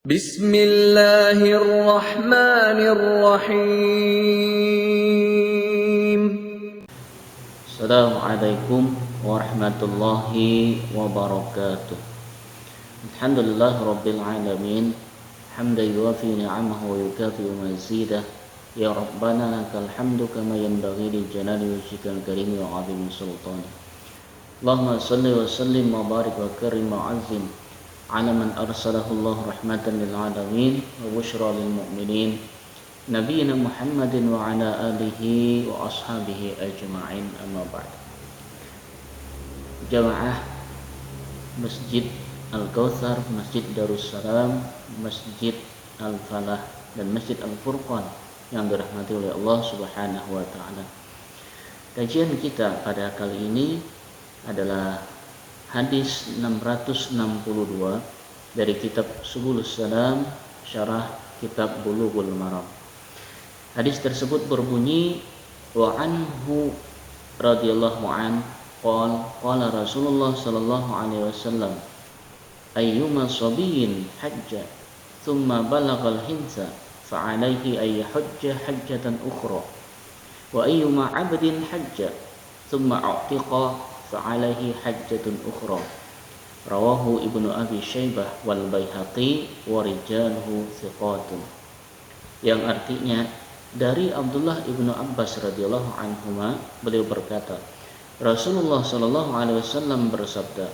Bismillahirrahmanirrahim. Assalamualaikum warahmatullahi wabarakatuh. Alhamdulillah rabbil alamin. Hamdan yuwafi ni'amahu wa yukafi'u mazidah. Ya Rabbana lakal hamdu kama yanbaghi li jalali wajhikal karim wa 'azimi sultanik. Allahumma shalli wa sallim wa barik wa karim wa 'azzim ala man arsalahu Allah rahmatan lil alamin wa bushra lil mu'minin. Nabiyyina Muhammadin wa ala alihi wa ashabihi ajma'in, amma ba'd. Jamaah Masjid Al-Kautsar, Masjid Darussalam, Masjid Al-Falah, dan Masjid Al-Furqan yang dirahmati oleh Allah Subhanahu wa taala. Kajian kita pada kali ini adalah hadis 662 dari kitab Subulus Salam, syarah kitab Bulughul Maram. Hadis tersebut berbunyi, wa anhu radhiyallahu an qala Rasulullah sallallahu alaihi wasallam, ayyuma sabiyyin hajja thumma balagha al-hinsa fa alayhi ay yahujja hajjatan ukhra wa ayyuma 'abdin hajja thumma u'tiqa fa alayhi hajjatun ukhra. Rawahu Ibnu Abi Syaibah wal Baihaqi wa rijaluhu thiqatun. Yang artinya, dari Abdullah ibnu Abbas radhiyallahu anhuma, beliau berkata, Rasulullah sallallahu alaihi wasallam bersabda,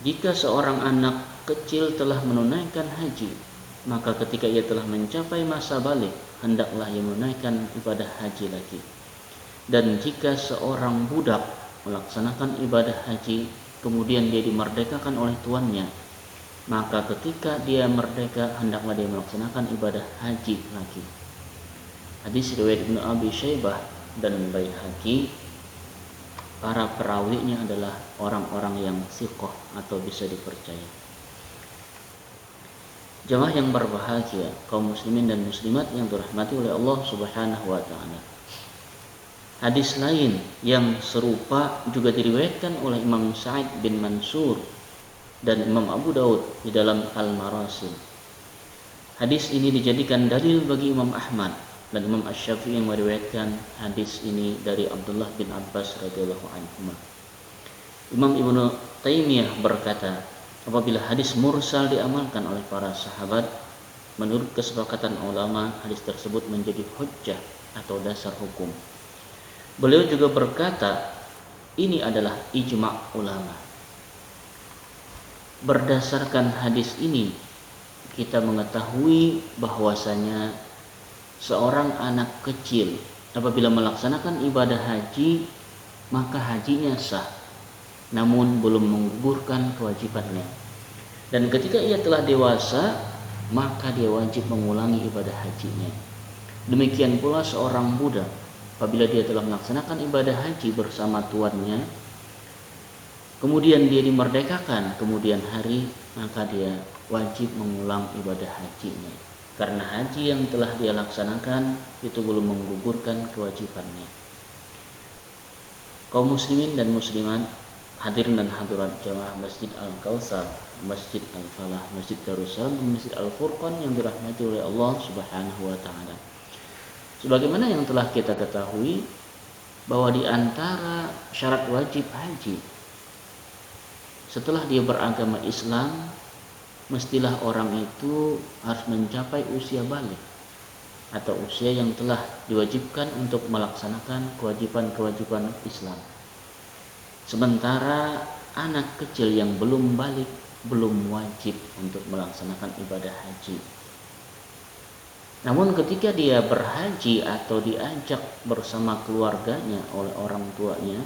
jika seorang anak kecil telah menunaikan haji, maka ketika ia telah mencapai masa balik, hendaklah ia menunaikan ibadah haji lagi. Dan jika seorang budak melaksanakan ibadah haji, kemudian dia dimerdekakan oleh tuannya, maka ketika dia merdeka, hendaklah dia melaksanakan ibadah haji lagi. Hadis riwayat Ibnu Abi Syaibah dan Baihaqi. Para perawinya adalah orang-orang yang thiqah atau bisa dipercaya. Jamaah yang berbahagia, kaum muslimin dan muslimat yang dirahmati oleh Allah Subhanahu wa taala. Hadis lain yang serupa juga diriwayatkan oleh Imam Sa'id bin Mansur dan Imam Abu Daud di dalam Al-Marasil. Hadis ini dijadikan dalil bagi Imam Ahmad dan Imam Asy-Syafi'i yang meriwayatkan hadis ini dari Abdullah bin Abbas radhiyallahu anhu. Imam Ibnu Taimiyah berkata, apabila hadis mursal diamalkan oleh para sahabat, menurut kesepakatan ulama, hadis tersebut menjadi hujjah atau dasar hukum. Beliau juga berkata, ini adalah ijma' ulama. Berdasarkan hadis ini, kita mengetahui bahwasanya seorang anak kecil apabila melaksanakan ibadah haji, maka hajinya sah, namun belum menggugurkan kewajibannya. Dan ketika ia telah dewasa, maka dia wajib mengulangi ibadah hajinya. Demikian pula seorang budak, apabila dia telah melaksanakan ibadah haji bersama tuannya, kemudian dia dimerdekakan kemudian hari, maka dia wajib mengulang ibadah hajinya. Karena haji yang telah dia laksanakan itu belum menggugurkan kewajibannya. Kaum muslimin dan muslimat, hadirin dan hadirat jamaah Masjid Al-Kautsar, Masjid Al-Falah, Masjid Darussalam, Masjid Al-Furqan yang dirahmati oleh Allah Subhanahu wa taala. Sebagaimana yang telah kita ketahui bahwa di antara syarat wajib haji, setelah dia beragama Islam, mestilah orang itu harus mencapai usia balik atau usia yang telah diwajibkan untuk melaksanakan kewajiban-kewajiban Islam. Sementara anak kecil yang belum balik belum wajib untuk melaksanakan ibadah haji. Namun ketika dia berhaji atau diajak bersama keluarganya oleh orang tuanya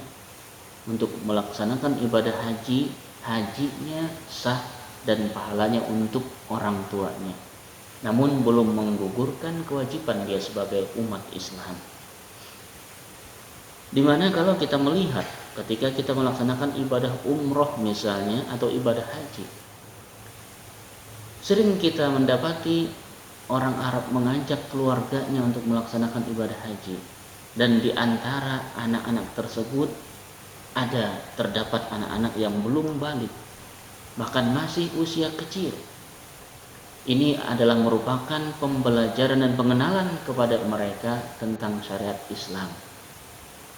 untuk melaksanakan ibadah haji, hajinya sah dan pahalanya untuk orang tuanya. Namun belum menggugurkan kewajiban dia sebagai umat Islam. Dimana kalau kita melihat ketika kita melaksanakan ibadah umroh misalnya atau ibadah haji, sering kita mendapati orang Arab mengajak keluarganya untuk melaksanakan ibadah haji, dan di antara anak-anak tersebut terdapat anak-anak yang belum balik, bahkan masih usia kecil. Ini adalah merupakan pembelajaran dan pengenalan kepada mereka tentang syariat Islam.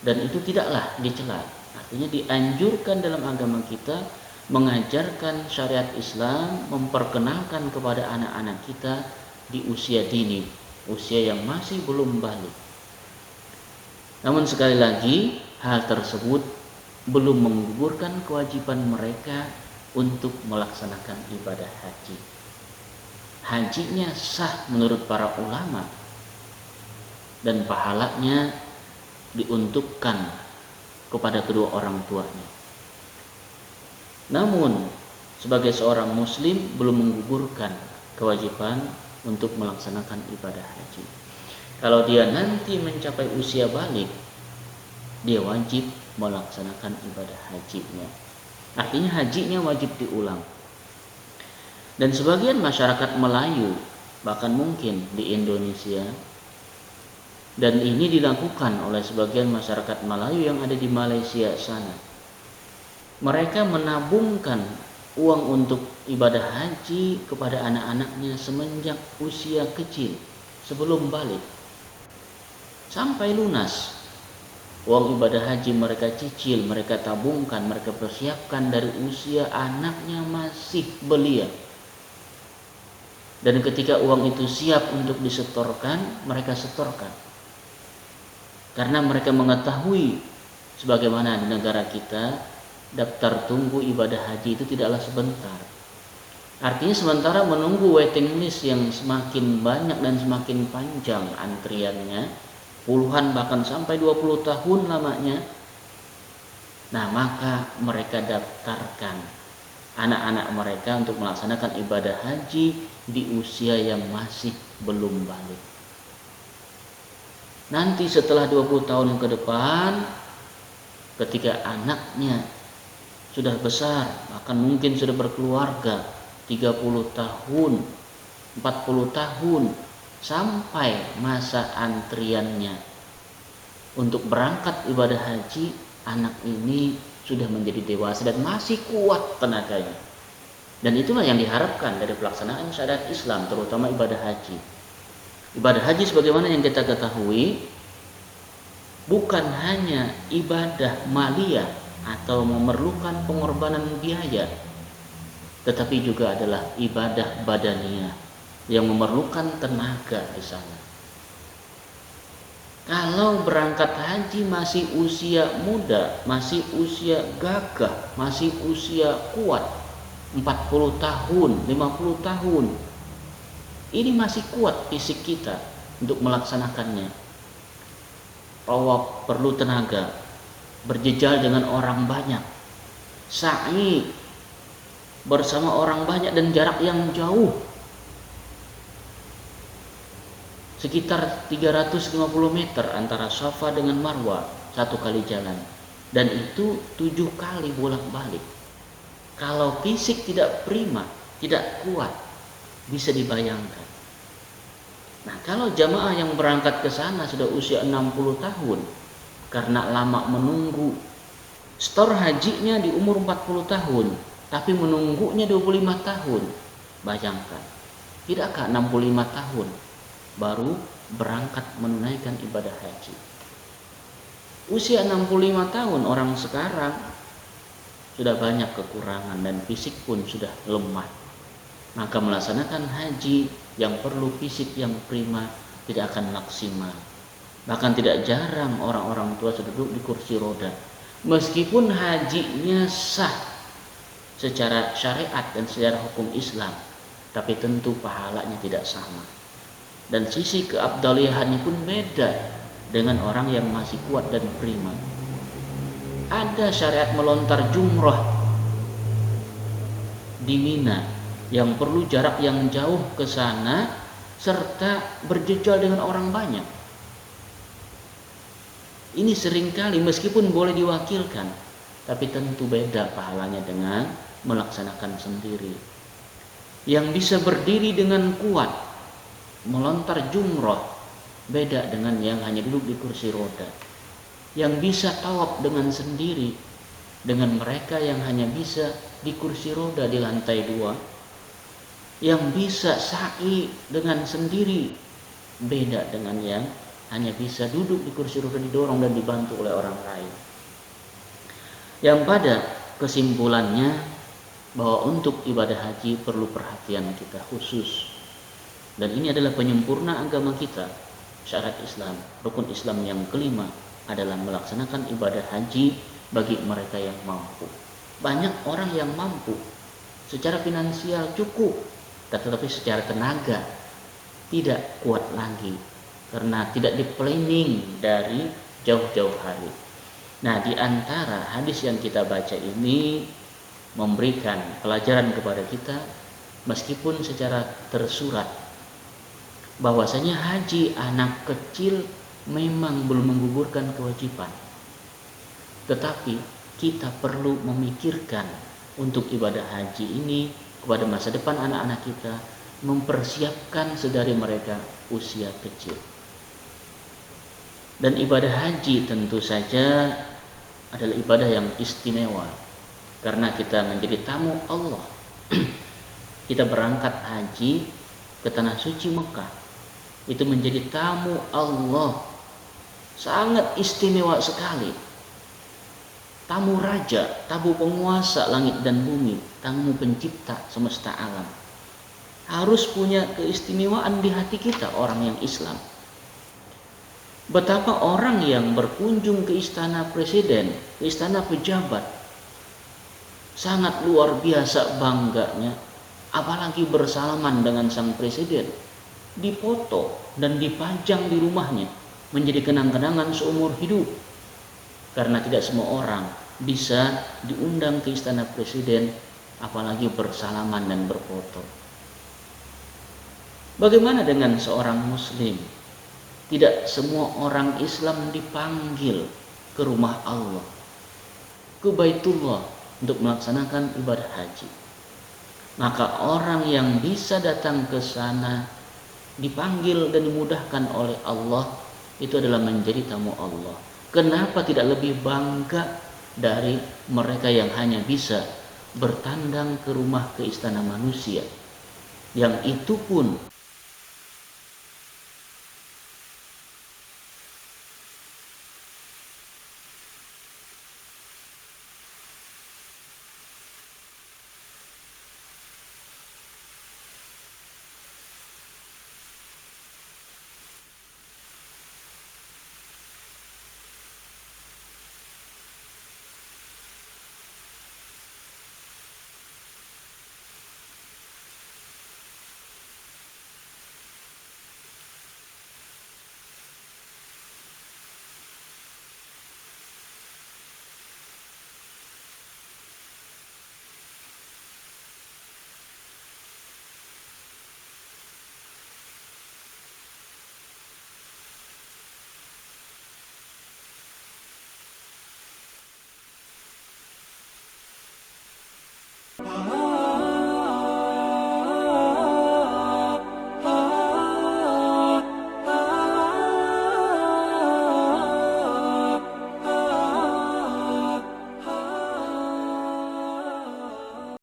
Dan itu tidaklah dicela. Artinya dianjurkan dalam agama kita mengajarkan syariat Islam, memperkenalkan kepada anak-anak kita di usia dini, usia yang masih belum balik. Namun sekali lagi, hal tersebut belum menggugurkan kewajiban mereka untuk melaksanakan ibadah haji. Hajinya sah menurut para ulama dan pahalanya diuntukkan kepada kedua orang tuanya. Namun sebagai seorang muslim belum menggugurkan kewajiban untuk melaksanakan ibadah haji. Kalau dia nanti mencapai usia balik, dia wajib melaksanakan ibadah hajinya. Artinya hajinya wajib diulang. Dan sebagian masyarakat Melayu, bahkan mungkin di Indonesia, dan ini dilakukan oleh sebagian masyarakat Melayu yang ada di Malaysia sana. Mereka menabungkan uang untuk ibadah haji kepada anak-anaknya semenjak usia kecil, sebelum balik, sampai lunas. Uang ibadah haji mereka cicil, mereka tabungkan, mereka persiapkan dari usia anaknya masih belia. Dan ketika uang itu siap untuk disetorkan, mereka setorkan. Karena mereka mengetahui, sebagaimana di negara kita, daftar tunggu ibadah haji itu tidaklah sebentar. Artinya sementara menunggu waiting list yang semakin banyak dan semakin panjang antriannya, puluhan bahkan sampai 20 tahun lamanya, nah maka mereka daftarkan anak-anak mereka untuk melaksanakan ibadah haji di usia yang masih belum balik. Nanti setelah 20 tahun ke depan, ketika anaknya sudah besar, bahkan mungkin sudah berkeluarga, 30 tahun, 40 tahun, sampai masa antriannya untuk berangkat ibadah haji, anak ini sudah menjadi dewasa dan masih kuat tenaganya. Dan itulah yang diharapkan dari pelaksanaan syariat Islam, terutama ibadah haji. Ibadah haji sebagaimana yang kita ketahui, bukan hanya ibadah maliyah atau memerlukan pengorbanan biaya, tetapi juga adalah ibadah badaniyah yang memerlukan tenaga di sana. Kalau berangkat haji masih usia muda, masih usia gagah, masih usia kuat, 40 tahun, 50 tahun, ini masih kuat fisik kita untuk melaksanakannya. Tawaf perlu tenaga, berjejal dengan orang banyak, sa'i bersama orang banyak dan jarak yang jauh, sekitar 350 meter antara Safa dengan Marwa satu kali jalan, dan itu 7 kali bolak-balik. Kalau fisik tidak prima, tidak kuat, bisa dibayangkan. Nah, kalau jamaah yang berangkat ke sana sudah usia 60 tahun karena lama menunggu, setor hajinya di umur 40 tahun, tapi menunggunya 25 tahun. Bayangkan, tidakkah 65 tahun baru berangkat menunaikan ibadah haji? Usia 65 tahun orang sekarang sudah banyak kekurangan dan fisik pun sudah lemah. Maka melaksanakan haji yang perlu fisik yang prima tidak akan maksimal. Bahkan tidak jarang orang-orang tua sudah duduk di kursi roda. Meskipun hajinya sah secara syariat dan secara hukum Islam, tapi tentu pahalanya tidak sama. Dan sisi keabdalihannya pun beda dengan orang yang masih kuat dan prima. Ada syariat melontar jumrah di Mina yang perlu jarak yang jauh ke sana serta berjejal dengan orang banyak. Ini seringkali meskipun boleh diwakilkan, tapi tentu beda pahalanya dengan melaksanakan sendiri. Yang bisa berdiri dengan kuat melontar jumrah beda dengan yang hanya duduk di kursi roda. Yang bisa tawaf dengan sendiri dengan mereka yang hanya bisa di kursi roda di lantai 2. yang bisa sa'i dengan sendiri, beda dengan yang hanya bisa duduk di kursi roda didorong dan dibantu oleh orang lain. Yang pada kesimpulannya bahwa untuk ibadah haji perlu perhatian kita khusus. Dan ini adalah penyempurna agama kita, syarat Islam, rukun Islam yang kelima adalah melaksanakan ibadah haji bagi mereka yang mampu. Banyak orang yang mampu secara finansial cukup, tetapi secara tenaga tidak kuat lagi karena tidak di-planning dari jauh-jauh hari. Nah, di antara hadis yang kita baca ini memberikan pelajaran kepada kita meskipun secara tersurat bahwasanya haji anak kecil memang belum menggugurkan kewajiban. Tetapi kita perlu memikirkan untuk ibadah haji ini kepada masa depan anak-anak kita, mempersiapkan sedari mereka usia kecil. Dan ibadah haji tentu saja adalah ibadah yang istimewa karena kita menjadi tamu Allah. Kita berangkat haji ke tanah suci Mekah, itu menjadi tamu Allah, sangat istimewa sekali. Tamu raja, tamu penguasa langit dan bumi, tamu pencipta semesta alam. Harus punya keistimewaan di hati kita orang yang Islam. Betapa orang yang berkunjung ke istana presiden, ke istana pejabat, sangat luar biasa bangganya, apalagi bersalaman dengan sang presiden, dipoto dan dipajang di rumahnya menjadi kenang-kenangan seumur hidup. Karena tidak semua orang bisa diundang ke istana presiden, apalagi bersalaman dan berfoto. Bagaimana dengan seorang muslim? Tidak semua orang Islam dipanggil ke rumah Allah, ke Baitullah untuk melaksanakan ibadah haji. Maka orang yang bisa datang ke sana dipanggil dan dimudahkan oleh Allah, itu adalah menjadi tamu Allah. Kenapa tidak lebih bangga dari mereka yang hanya bisa bertandang ke rumah, ke istana manusia, yang itu pun